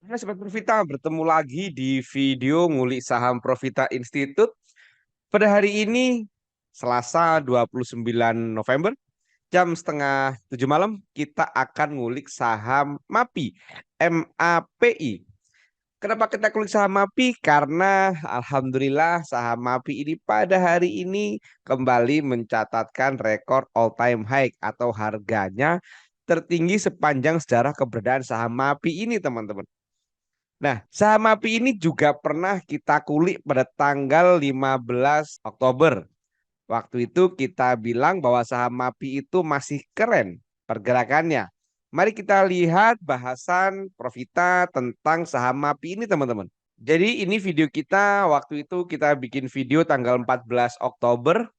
Halo Sobat Profita, bertemu lagi di video ngulik saham Profita Institute. Pada hari ini, Selasa 29 November, jam setengah 7 malam, kita akan ngulik saham MAPI, MAPI. Kenapa kita kulik saham MAPI? Karena Alhamdulillah saham MAPI ini pada hari ini kembali mencatatkan rekor all time high atau harganya tertinggi sepanjang sejarah keberadaan saham MAPI ini, teman-teman. Nah, saham MAPI ini juga pernah kita kulik pada tanggal 15 Oktober. Waktu itu kita bilang bahwa saham MAPI itu masih keren pergerakannya. Mari kita lihat bahasan Profita tentang saham MAPI ini, teman-teman. Jadi ini video kita, waktu itu kita bikin video tanggal 14 Oktober.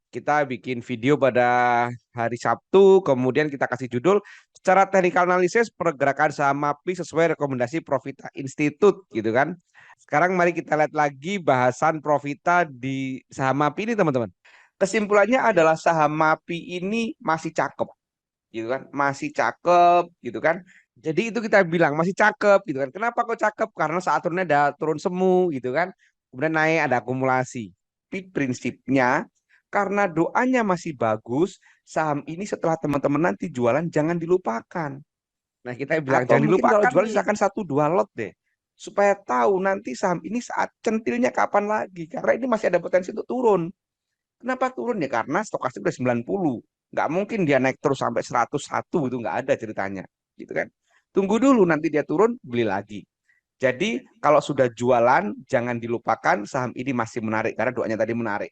Kita bikin video pada hari Sabtu, kemudian kita kasih judul secara technical analisis pergerakan saham MAPI sesuai rekomendasi Profita Institute gitu kan. Sekarang mari kita lihat lagi bahasan Profita di saham MAPI ini, teman-teman. Kesimpulannya adalah saham MAPI ini masih cakep gitu kan, masih cakep gitu kan. Jadi itu kita bilang masih cakep gitu kan. Kenapa kok cakep? Karena saat turunnya ada turun semu gitu kan. Kemudian naik ada akumulasi. Tapi prinsipnya karena doanya masih bagus, saham ini setelah teman-teman nanti jualan jangan dilupakan. Nah, kita bilang Atau jangan mungkin dilupakan kalau jual jualan misalkan satu dua lot deh. Supaya tahu nanti saham ini saat centilnya kapan lagi. Karena ini masih ada potensi untuk turun. Kenapa turun ya? Karena stokastik udah 90. Nggak mungkin dia naik terus sampai 101, itu nggak ada ceritanya. Gitu kan. Tunggu dulu nanti dia turun, beli lagi. Jadi kalau sudah jualan, jangan dilupakan saham ini masih menarik. Karena doanya tadi menarik.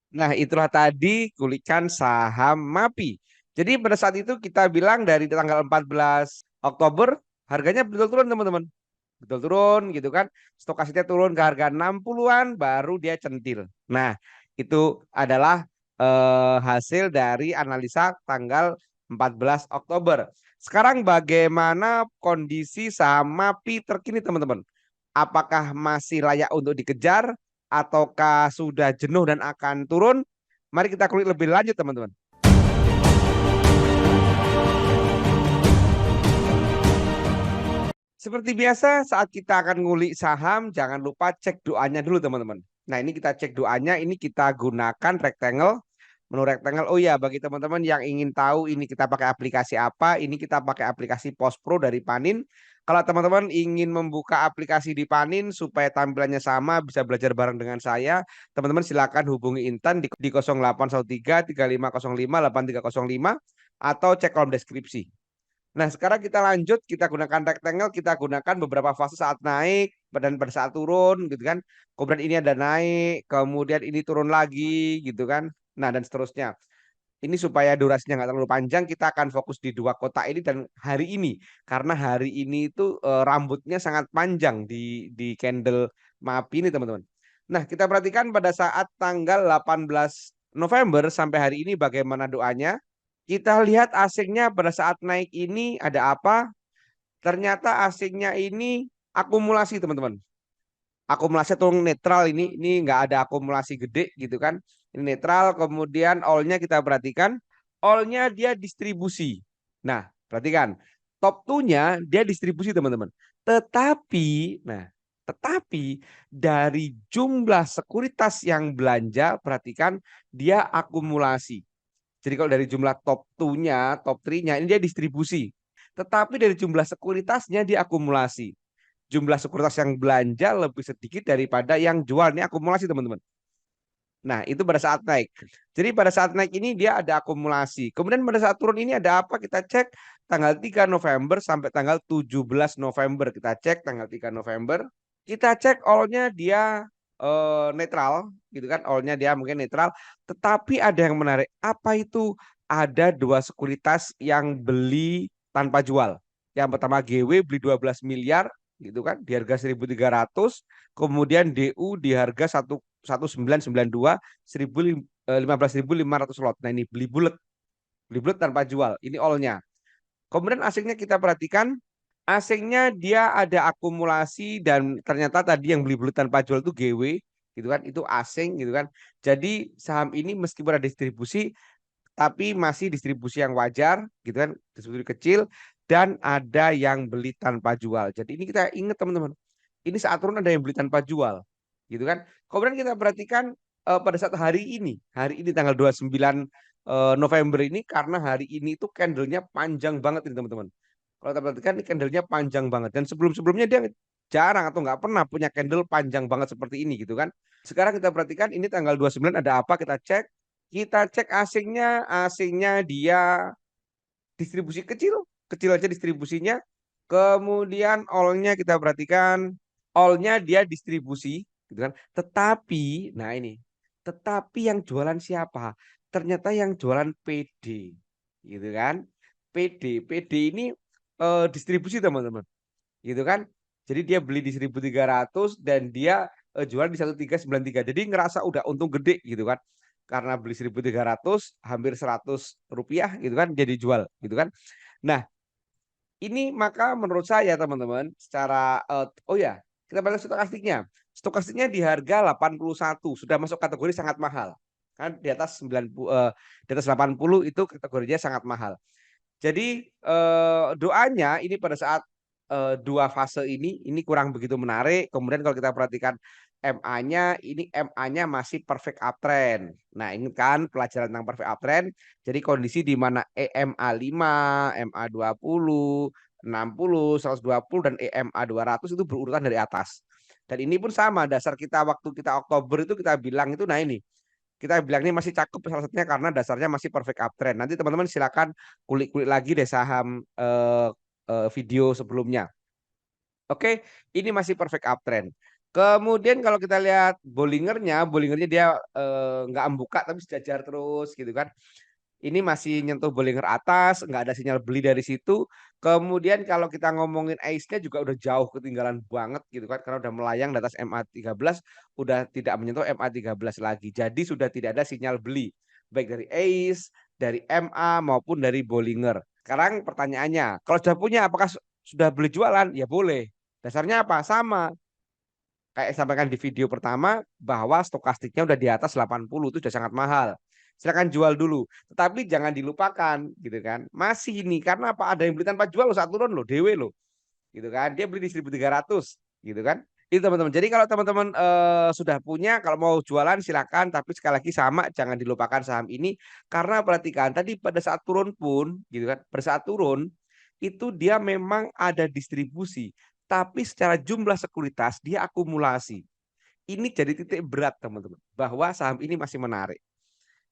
Nah, itulah tadi kulikan saham MAPI. Jadi pada saat itu kita bilang dari tanggal 14 Oktober, harganya betul turun, teman-teman. Betul turun gitu kan. Stokastiknya turun ke harga 60-an, baru dia centil. Nah, itu adalah hasil dari analisa tanggal 14 Oktober. Sekarang bagaimana kondisi saham MAPI terkini, teman-teman? Apakah masih layak untuk dikejar ataukah sudah jenuh dan akan turun? Mari kita kulik lebih lanjut, teman-teman. Seperti biasa, saat kita akan ngulik saham, jangan lupa cek doanya dulu, teman-teman. Nah, ini kita cek doanya, ini kita gunakan rectangle. Menu rectangle, oh ya, bagi teman-teman yang ingin tahu ini kita pakai aplikasi apa, ini kita pakai aplikasi Post Pro dari Panin. Kalau teman-teman ingin membuka aplikasi di Panin supaya tampilannya sama, bisa belajar bareng dengan saya, teman-teman silakan hubungi Intan di 0813 3505 8305 atau cek kolom deskripsi. Nah, sekarang kita lanjut, kita gunakan rectangle, kita gunakan beberapa fase saat naik dan pada saat turun gitu kan. Kemudian ini ada naik, kemudian ini turun lagi gitu kan. Nah, dan seterusnya. Ini supaya durasinya nggak terlalu panjang, kita akan fokus di dua kotak ini dan hari ini. Karena hari ini itu rambutnya sangat panjang di candle MAPI ini, teman-teman. Nah, kita perhatikan pada saat tanggal 18 November sampai hari ini bagaimana doanya. Kita lihat asingnya pada saat naik ini ada apa? Ternyata asingnya ini akumulasi, teman-teman. Akumulasi atau netral, ini nggak ada akumulasi gede gitu kan. Ini netral, kemudian all-nya kita perhatikan. All-nya dia distribusi. Nah, perhatikan. Top 2-nya dia distribusi, teman-teman. Tetapi, nah, tetapi dari jumlah sekuritas yang belanja, perhatikan dia akumulasi. Jadi kalau dari jumlah top 2-nya, top 3-nya ini dia distribusi. Tetapi dari jumlah sekuritasnya dia akumulasi. Jumlah sekuritas yang belanja lebih sedikit daripada yang jual. Ini akumulasi, teman-teman. Nah, itu pada saat naik. Jadi pada saat naik ini dia ada akumulasi. Kemudian pada saat turun ini ada apa? Kita cek tanggal 3 November sampai tanggal 17 November. Kita cek tanggal 3 November. Kita cek all-nya dia netral gitu kan. All-nya dia mungkin netral. Tetapi ada yang menarik. Apa itu? Ada dua sekuritas yang beli tanpa jual. Yang pertama GW beli 12 miliar gitu kan di harga 1.300, kemudian DU di harga 1992 15.500 lot. Nah, ini beli bulat tanpa jual. Ini all-nya. Kemudian asingnya kita perhatikan, asingnya dia ada akumulasi dan ternyata tadi yang beli bulat tanpa jual itu GW gitu kan, itu asing gitu kan. Jadi saham ini meskipun ada distribusi tapi masih distribusi yang wajar gitu kan, distribusi kecil. dan ada yang beli tanpa jual. Jadi ini kita ingat teman-teman. Ini saat turun ada yang beli tanpa jual, gitu kan? Kemudian kita perhatikan pada saat hari ini tanggal 29 November ini, karena hari ini itu candlenya panjang banget ini teman-teman. Kalau kita perhatikan ini candlenya panjang banget, dan sebelum-sebelumnya dia jarang atau nggak pernah punya candle panjang banget seperti ini gitu kan. Sekarang kita perhatikan ini tanggal 29 ada apa, kita cek. Kita cek asingnya dia distribusi kecil, kecil aja distribusinya. Kemudian all-nya kita perhatikan, all-nya dia distribusi, gitu kan. Tetapi, nah ini, tetapi yang jualan siapa? Ternyata yang jualan PD, gitu kan. PD ini distribusi teman-teman, gitu kan. Jadi dia beli di 1.300 dan dia jual di 1.393. Jadi ngerasa udah untung gede gitu kan. Karena beli 1.300 hampir Rp100 gitu kan jadi jual gitu kan. Nah, ini maka menurut saya teman-teman secara oh ya, kita balik stokastiknya. Stokastiknya di harga 81 sudah masuk kategori sangat mahal. Kan di atas 90 di atas 80 itu kategorinya sangat mahal. Jadi doanya ini pada saat dua fase ini kurang begitu menarik. Kemudian kalau kita perhatikan MA-nya masih perfect uptrend. Nah, ini kan pelajaran tentang perfect uptrend. Jadi kondisi di mana EMA 5, MA 20, 60, 120 dan EMA 200 itu berurutan dari atas. Dan ini pun sama, dasar kita waktu kita Oktober itu kita bilang itu, nah ini kita bilang ini masih cakep salah satunya karena dasarnya masih perfect uptrend. Nanti teman-teman silakan kulik-kulik lagi deh saham video sebelumnya. Oke, ini masih perfect uptrend. Kemudian kalau kita lihat Bollingernya dia nggak membuka tapi sejajar terus gitu kan. Ini masih nyentuh Bollinger atas, nggak ada sinyal beli dari situ. Kemudian kalau kita ngomongin ACE-nya juga udah jauh ketinggalan banget gitu kan, karena udah melayang di atas MA13, udah tidak menyentuh MA13 lagi. Jadi sudah tidak ada sinyal beli, baik dari ACE, dari MA maupun dari Bollinger. Sekarang pertanyaannya, kalau sudah punya apakah sudah beli jualan? Ya boleh. Dasarnya apa? Sama. Kayak sampaikan di video pertama bahwa stokastiknya udah di atas 80 itu sudah sangat mahal. Silakan jual dulu, tetapi jangan dilupakan gitu kan. Masih ini karena apa? Ada yang beli tanpa jual loh saat turun loh, dewe loh. Gitu kan. Dia beli di 1.300 gitu kan. Itu teman-teman. Jadi kalau teman-teman sudah punya, kalau mau jualan silakan, tapi sekali lagi sama jangan dilupakan saham ini karena perhatikan tadi pada saat turun pun gitu kan. Pada saat turun itu dia memang ada distribusi, tapi secara jumlah sekuritas dia akumulasi. Ini jadi titik berat teman-teman bahwa saham ini masih menarik.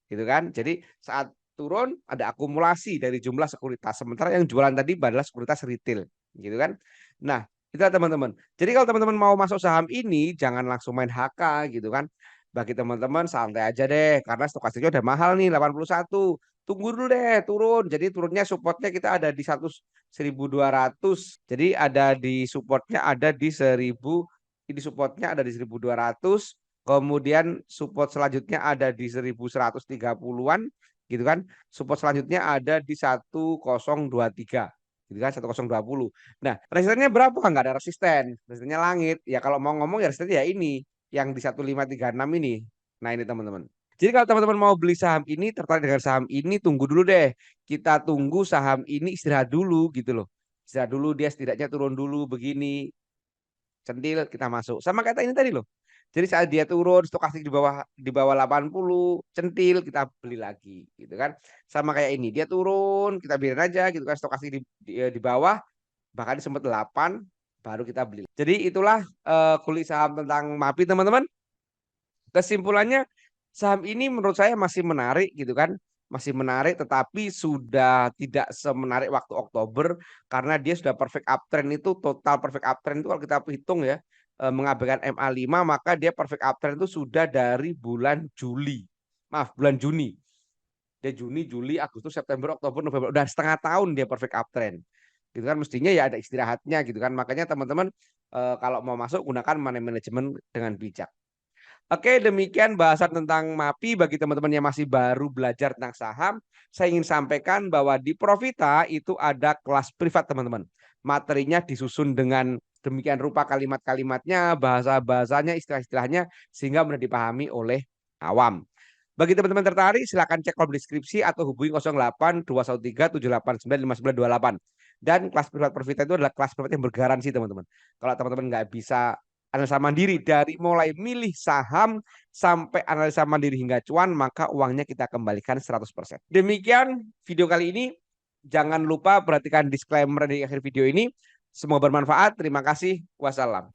Gitu kan? Jadi saat turun ada akumulasi dari jumlah sekuritas. Sementara yang jualan tadi adalah sekuritas retail, gitu kan? Nah, itulah teman-teman. Jadi kalau teman-teman mau masuk saham ini jangan langsung main HK gitu kan. Bagi teman-teman santai aja deh karena stokastiknya udah mahal nih 81. Tunggu dulu deh turun. Jadi turunnya supportnya kita ada di 1.200. Jadi ada di supportnya ada di 1.000. Ini supportnya ada di 1.200. Kemudian support selanjutnya ada di 1.130-an gitu kan. Support selanjutnya ada di 1023 gitu kan, 1020. Nah, resistennya berapa? Enggak ada resisten. Resistennya langit. Ya kalau mau ngomong ya resistennya ya ini yang di 1536 ini. Nah, ini teman-teman. Jadi kalau teman-teman mau beli saham ini, tertarik dengan saham ini, tunggu dulu deh. Kita tunggu saham ini istirahat dulu gitu loh. Istirahat dulu dia setidaknya turun dulu begini. Centil kita masuk. Sama kata ini tadi loh. Jadi saat dia turun stokastik di bawah 80, centil kita beli lagi gitu kan. Sama kayak ini, dia turun kita biarin aja gitu kan, stokastik di bawah bahkan sempat 8 baru kita beli. Jadi itulah kulik saham tentang MAPI teman-teman. Kesimpulannya saham ini menurut saya masih menarik gitu kan. Masih menarik tetapi sudah tidak semenarik waktu Oktober karena dia sudah perfect uptrend itu total perfect uptrend itu kalau kita hitung ya mengabaikan MA5 maka dia perfect uptrend itu sudah dari bulan Juli. Maaf, bulan Juni. Dia Juni, Juli, Agustus, September, Oktober, November udah setengah tahun dia perfect uptrend. Gitu kan mestinya ya ada istirahatnya gitu kan. Makanya teman-teman kalau mau masuk gunakan money management dengan bijak. Oke, demikian bahasan tentang MAPI bagi teman-teman yang masih baru belajar tentang saham. Saya ingin sampaikan bahwa di Profita itu ada kelas privat teman-teman. Materinya disusun dengan demikian rupa kalimat-kalimatnya, bahasa-bahasanya, istilah-istilahnya sehingga mudah dipahami oleh awam. Bagi teman-teman tertarik silakan cek kolom deskripsi atau hubungi 08 213 789 5928. Dan kelas privat per Vita itu adalah kelas privat yang bergaransi teman-teman. Kalau teman-teman nggak bisa analisa mandiri dari mulai milih saham sampai analisa mandiri hingga cuan, maka uangnya kita kembalikan 100%. Demikian video kali ini. Jangan lupa perhatikan disclaimer di akhir video ini. Semoga bermanfaat. Terima kasih. Wassalam.